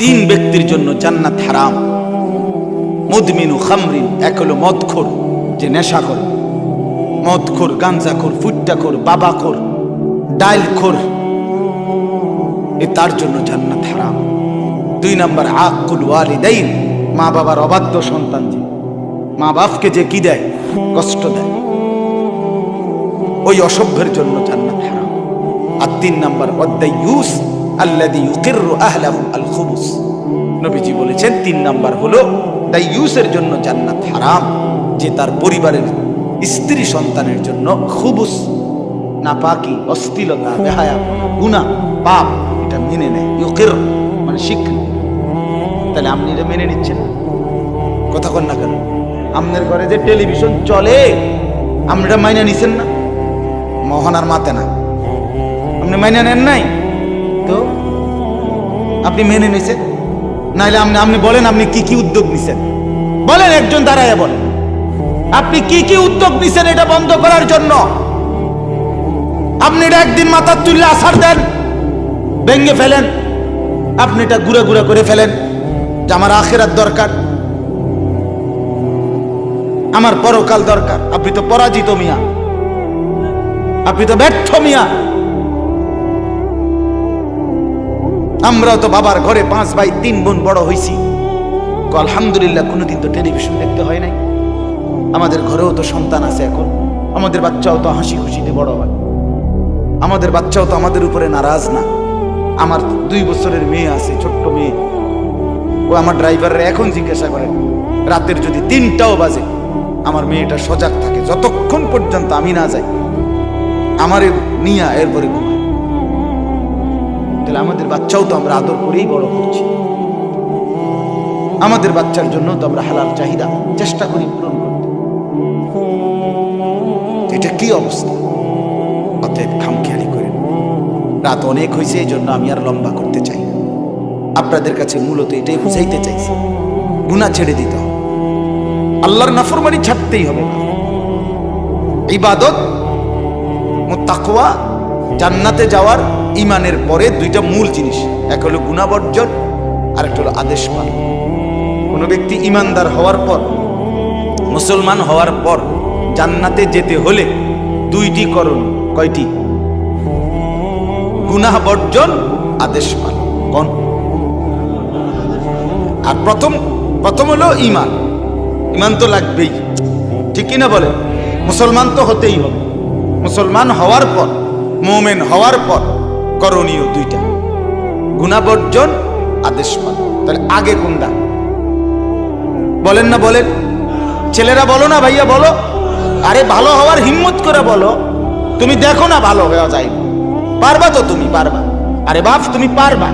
তিন ব্যক্তির জন্য জান্নাত হারাম। মুদমিনু খামরিন, এক হলো মদখোর, যে নেশা করে, মদখোর, গাঞ্জাখোর, ফুট্টাখোর, বাবাখোর, ডাইলখোর, তার জন্য জান্নাত হারাম। দুই নাম্বার আকুল ওয়ালিদাইন, মা বাবার অবাধ্য সন্তান, যে মা বাপকে যে কি দেয়, কষ্ট দেয়, ওই অসভ্যের জন্য জান্নাত হারাম। আর তিন নাম্বার ওয়াদ্দায়ুস আল্লাযী ইউকিররু আহলাহু আল খুবুস, নবীজি বলেছেন তিন নাম্বার হলো দায়ুসের জন্য জান্নাত হারাম, যে তার পরিবারের স্ত্রী সন্তানের জন্য খুবুস, নাপাকি, অশ্লীলতা, বেহায়া, গুনাহ, পাপ, এটা মেনে নেয়। ইউকির মানে স্বীকৃতি। তাহলে আপনি এটা মেনে নিচ্ছেন না, কথা কন না কেন? আপনার ঘরে যে টেলিভিশন চলে, আমরা মাইনা নিছেন না? মোহনার মাতে না, আপনি মাইনা নেন নাই তো আপনি মেনে নিছেন? নাইলে আপনি বলেন আপনি কি কি উদ্যোগ নিছেন, বলেন, একজন দাঁড়ায় বলেন আপনি কি কি উদ্যোগ নিছেন এটা বন্ধ করার জন্য। আপনি এটা একদিন মাথার তুললে আছাড় দেন, ভেঙে ফেলেন, আপনি এটা গুঁড়া গুঁড়া করে ফেলেন যে আমার আখিরাত দরকার, আমার পরকাল দরকার। আপনি তো পরাজিত মিয়া, আপনি তো ব্যর্থ মিয়া। আমরাও তো বাবার ঘরে 5 ভাই 3 বোন বড় হইছি, আলহামদুলিল্লাহ, কোনোদিন তো টেলিভিশন দেখতে হয় নাই। আমাদের ঘরেও তো সন্তান আছে, এখন আমাদের বাচ্চাও তো হাসি খুশিতে বড় হয়, আমাদের বাচ্চাও তো আমাদের উপরে নারাজ না। আমার 2 বছরের মেয়ে আছে, ছোট্ট মেয়ে, ও আমার ড্রাইভাররা এখন জিজ্ঞাসা করে, রাতের যদি 3টাও বাজে আমার মেয়েটা সজাগ থাকে, যতক্ষণ পর্যন্ত আমি না যাই আমারে নিয়া এরপরে ঘুমায়। তাহলে আমাদের বাচ্চাও তো আমরা আদর করেই বড় করছি, আমাদের বাচ্চার জন্য তো আমরা হালাল চাহিদা চেষ্টা করি পূরণ করতে। এটা কি অবস্থা? অতএব খামখেয়ালি করেন। রাত অনেক হয়েছে, এই জন্য আমি আর লম্বা করতে চাই না। আপনাদের কাছে মূলত এটাই বুঝাইতে চাইছি, গুনাহ ছেড়ে দিতে হবে, আল্লাহর নাফরমানি ছাড়তেই হবে। ইবাদত, তাকওয়া, জান্নাতে যাওয়ার ঈমানের পরে 2টা মূল জিনিস, এক হলো গুনাহ বর্জন, আর একটা হলো আদেশ পালন। কোন ব্যক্তি ঈমানদার হওয়ার পর, মুসলমান হওয়ার পর জান্নাতে যেতে হলে 2টি করণ। কয়টি? গুনাহ বর্জন, আদেশ পালন। কোন? আর প্রথম হলো ঈমান। ঈমান তো লাগবেই, ঠিক কিনা বলে? মুসলমান তো হতেই হবে। মুসলমান হওয়ার পর, মুমিন হওয়ার পর করণীয় 2টা, গুনাহ বর্জন, আদেশ পালন। তাহলে আগে কোনটা বলেন না? বলেন ছেলেরা, বলো না ভাইয়া, বলো। আরে ভালো হওয়ার হিম্মত করে বলো। তুমি দেখো না ভালো হওয়া যায়, পারবা তো, তুমি পারবা। আরে বাপ, তুমি পারবা।